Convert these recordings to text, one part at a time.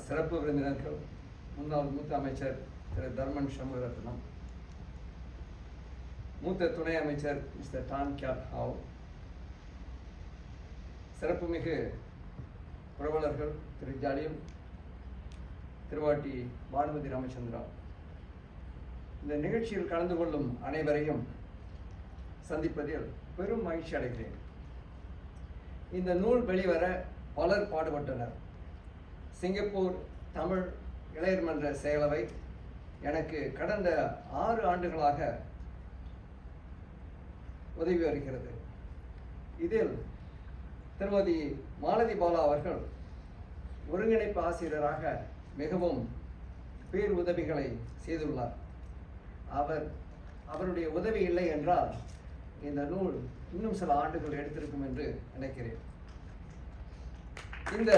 சிறப்பு விருந்தினர்கள், முன்னாள் மூத்த அமைச்சர் திரு தர்மன் சண்முகரத்னம், மூத்த துணை அமைச்சர் மிஸ்டர் டான் கியாட் ஹாவ், சிறப்புமிகு புரவலர்கள் திரு ஜாலியம், திருவாட்டி பானுமதி ராமச்சந்திரா, இந்த நிகழ்ச்சியில் கலந்து கொள்ளும் அனைவரையும் சந்திப்பதில் பெரும் மகிழ்ச்சி அடைகிறேன். இந்த நூல் வெளிவர பலர் பாடுபட்டனர். சிங்கப்பூர் தமிழ் இளையர் மன்ற செயலவை எனக்கு கடந்த 6 ஆண்டுகளாக உதவி வருகிறது. இதில் திருமதி மாலதி பாலா அவர்கள் ஒருங்கிணைப்பு ஆசிரியராக மிகவும் பேர் உதவிகளை செய்துள்ளார். அவருடைய உதவி இல்லை என்றால் இந்த நூல் இன்னும் சில ஆண்டுகள் எடுத்திருக்கும் என்று நினைக்கிறேன். இந்த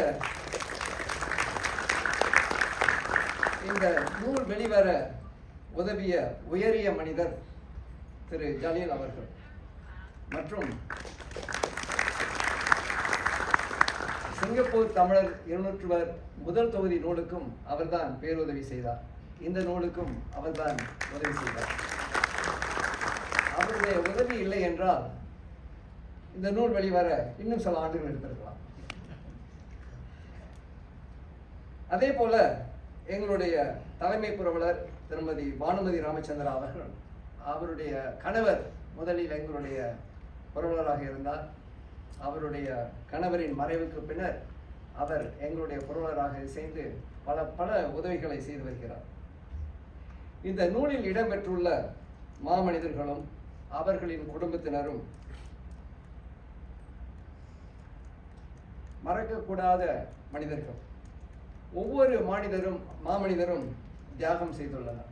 நூல் வெளிவர உதவிய உயரிய மனிதர் திரு ஜலீல் அவர்கள் மற்றும் சிங்கப்பூர் தமிழர் 200 முதல் தொகுதி நூலுக்கும் அவர்தான் பேருதவி செய்தார். இந்த நூலுக்கும் அவர்தான் உதவி செய்தார். அவருடைய உதவி இல்லை என்றால் இந்த நூல் வெளிவர இன்னும் சில ஆண்டுகள் எடுத்திருக்கலாம். அதே போல எங்களுடைய தலைமை புரவலர் திருமதி பானுமதி ராமச்சந்திரா அவர்கள், அவருடைய கணவர் முதலில் எங்களுடைய புரவலராக இருந்தார். அவருடைய கணவரின் மறைவுக்கு பின்னர் அவர் எங்களுடைய புரவலராக சேர்ந்து பல உதவிகளை செய்து வருகிறார். இந்த நூலில் இடம்பெற்றுள்ள மாமனிதர்களும் அவர்களின் குடும்பத்தினரும் மறக்கக்கூடாத மனிதர்கள். ஒவ்வொரு மாமனிதரும் தியாகம் செய்துள்ளனர்.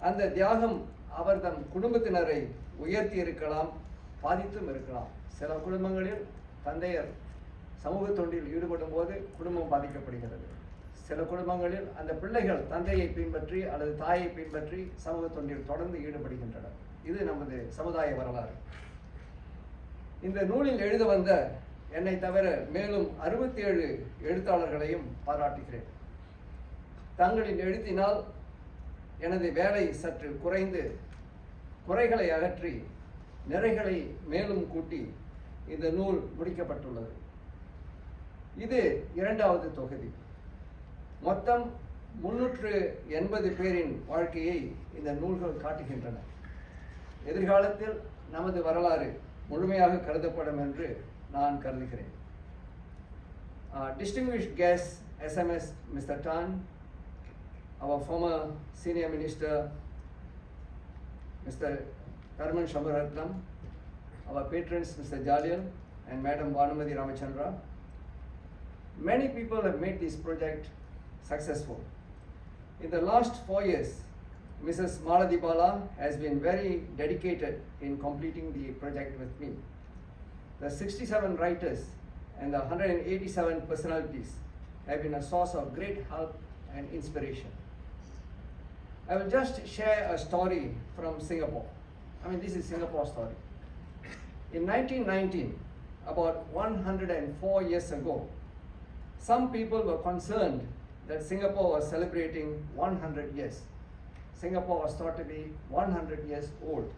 அந்த தியாகம் அவர் தம் குடும்பத்தினரை உயர்த்தி இருக்கலாம், பாதித்தும் இருக்கலாம். சில குடும்பங்களில் தந்தையர் சமூக தொண்டில் ஈடுபடும் போது குடும்பம் பாதிக்கப்படுகிறது. சில குடும்பங்களில் அந்த பிள்ளைகள் தந்தையை பின்பற்றி அல்லது தாயை பின்பற்றி சமூக தொண்டில் தொடர்ந்து ஈடுபடுகின்றனர். இது நமது சமுதாய வரலாறு. இந்த நூலில் எழுத வந்த என்னை தவிர மேலும் 67 எழுத்தாளர்களையும் பாராட்டுகிறேன். தங்களின் எழுத்தினால் எனது வேலை சற்று குறைந்து குறைகளை அகற்றி நிறைகளை மேலும் கூட்டி இந்த நூல் முடிக்கப்பட்டுள்ளது. இது 2வது தொகுதி. மொத்தம் 380 பேரின் வாழ்க்கையை இந்த நூல்கள் காட்டுகின்றன. எதிர்காலத்தில் நமது வரலாறு முழுமையாக கருதப்படும் என்று நான் கருதுகிறேன். Distinguished guests, SMS Mr. Tan, our former senior minister Mr. Tharman Shanmugaratnam, our patrons Mr. Jalian and Madam Bhanumati Ramachandra. Many people have made this project successful. In the last 4 years, Mrs. Maladi Bala has been very dedicated in completing the project with me. The 67 writers and the 187 personalities have been a source of great help and inspiration. I will just share a story from Singapore. This is Singapore's story. In 1919, about 104 years ago, some people were concerned that Singapore was celebrating 100 years. Singapore was thought to be 100 years old.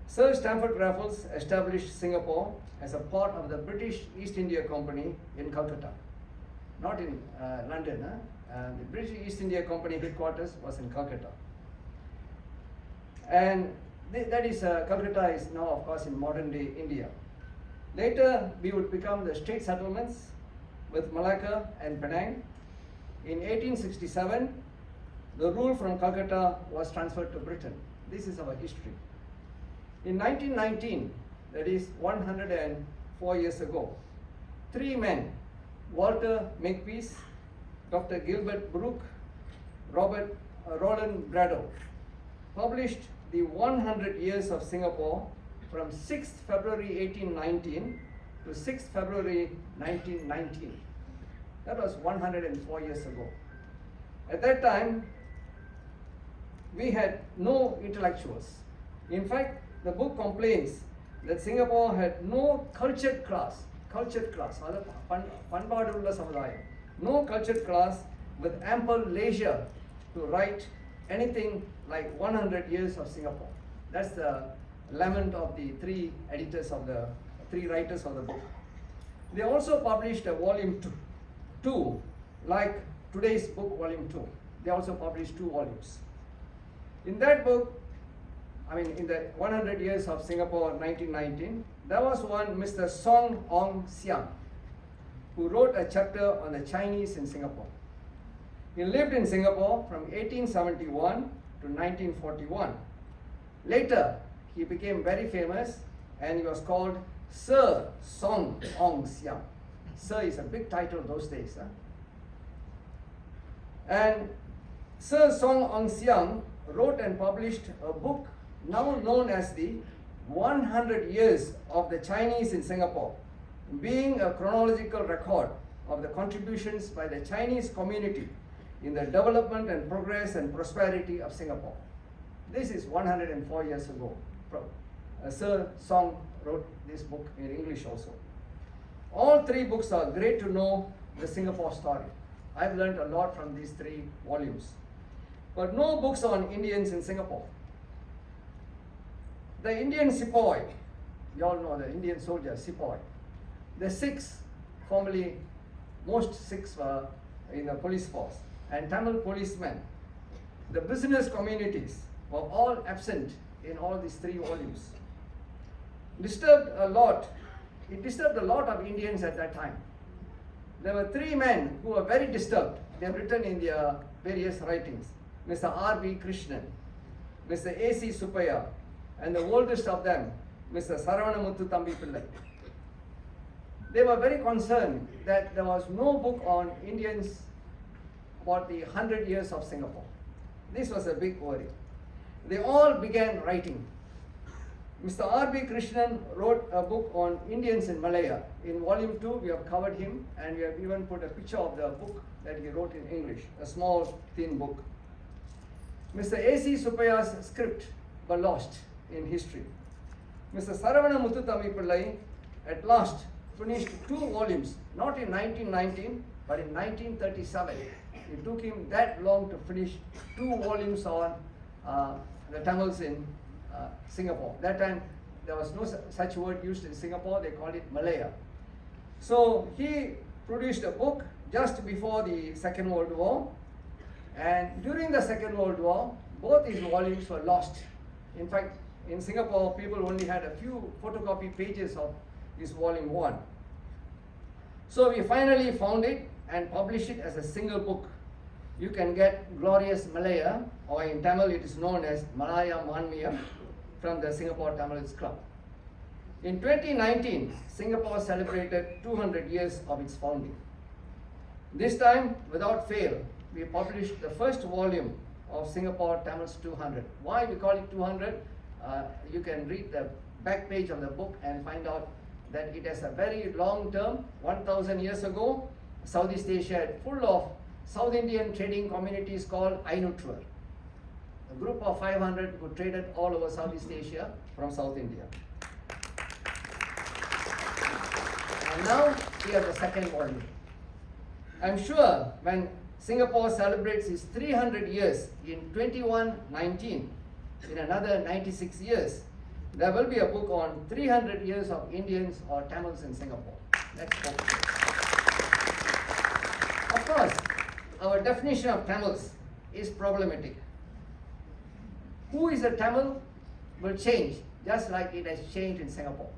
Sir Stamford Raffles established Singapore as a part of the British East India Company in Calcutta, not in London. The British East India Company headquarters was in Calcutta. And that is, Calcutta is now of course in modern day India. Later we would become the state settlements with Malacca and Penang. In 1867, the rule from Calcutta was transferred to Britain. This is our history. In 1919, that is 104 years ago, 3 men, Walter Makepeace, Dr. Gilbert Brooke, Roland Braddow, published the 100 years of Singapore from 6th February 1819 to 6th February 1919. That was 104 years ago. At that time, we had no intellectuals. In fact, the book complains that Singapore had no cultured class, அதாவது பண்பாடு உள்ள சமுதாயம். no cultured class with ample leisure to write anything like 100 years of Singapore. That's the lament of the three writers of the book. They also published a volume 2, like today's book, volume 2. They also published 2 volumes. In that book, in the 100 years of Singapore 1919, there was one Mr. Song Ong Siang, who wrote a chapter on the Chinese in Singapore. He lived in Singapore from 1871 to 1941. Later, he became very famous and he was called Sir Song Ong Siang. Sir is a big title those days. And Sir Song Ong Siang wrote and published a book now known as the 100 Years of the Chinese in Singapore, being a chronological record of the contributions by the Chinese community in the development and progress and prosperity of Singapore. This is 104 years ago. Sir Song wrote this book in English also. All 3 books are great to know the Singapore story. I've learned a lot from these 3 volumes. But no books on Indians in Singapore. The Indian Sepoy, you all know the Indian soldier, Sepoy. The Sikhs, formerly most Sikhs were in the police force, and Tamil policemen. The business communities were all absent in all these 3 volumes. It disturbed a lot of Indians at that time. There were 3 men who were very disturbed. They have written in their various writings. Mr. R.B. Krishnan, Mr. A.C. Suppaya, and the oldest of them, Mr. Saravanamuthu Thambi Pillai. They were very concerned that there was no book on Indians about the 100 years of Singapore. This was a big worry. They all began writing. Mr. R.B. Krishnan wrote a book on Indians in Malaya. In volume 2, we have covered him, and we have even put a picture of the book that he wrote in English, a small, thin book. Mr. A.C. Suppaya's script were lost in history. Mr. Saravanamuthu Thambi Pillai at last finished 2 volumes, not in 1919, but in 1937. It took him that long to finish 2 volumes on the Tamils in Singapore. That time, there was no such word used in Singapore, they called it Malaya. So he produced a book just before the Second World War, and during the Second World War, both his volumes were lost. In fact, in Singapore, people only had a few photocopy pages of his volume 1. So we finally found it and published it as a single book. You can get Glorious Malaya, or in Tamil it is known as Malaya Manmiya, from the Singapore Tamilists Club. In 2019, Singapore celebrated 200 years of its founding. This time, without fail, we published the first volume of Singapore Tamils 200. Why we call it 200? You can read the back page of the book and find out that it has a very long term. 1,000 years ago, Southeast Asia is full of South Indian trading communities called Ainutruar. A group of 500 who traded all over Southeast Asia from South India. And now we have the second volume. I'm sure when Singapore celebrates its 300 years in 2119, in another 96 years, there will be a book on 300 years of Indians or Tamils in Singapore. Let's hope. Of course, our definition of Tamils is problematic. Who is a Tamil will change, just like it has changed in Singapore.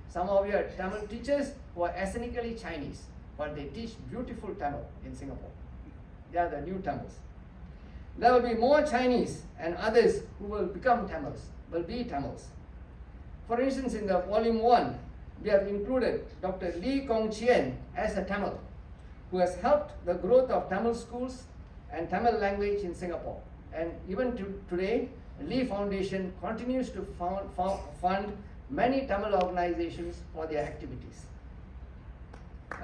Some of you are Tamil teachers who are ethnically Chinese, but they teach beautiful Tamil in Singapore. They are the new Tamils. There will be more Chinese and others who will become Tamils, will be Tamils. For instance, in the volume 1, we have included Dr. Lee Kong Chien as a Tamil, who has helped the growth of Tamil schools and Tamil language in Singapore. And even today, Lee Foundation continues to fund many Tamil organizations for their activities.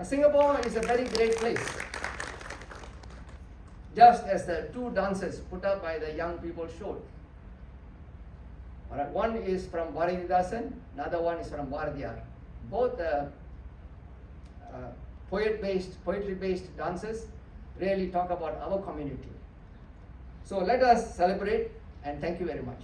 Singapore is a very great place. Just as the 2 dances put up by the young people showed. Alright, one is from Bharatidasan, another one is from Bharatiyar. Both poetry-based dances really talk about our community. So let us celebrate, and thank you very much.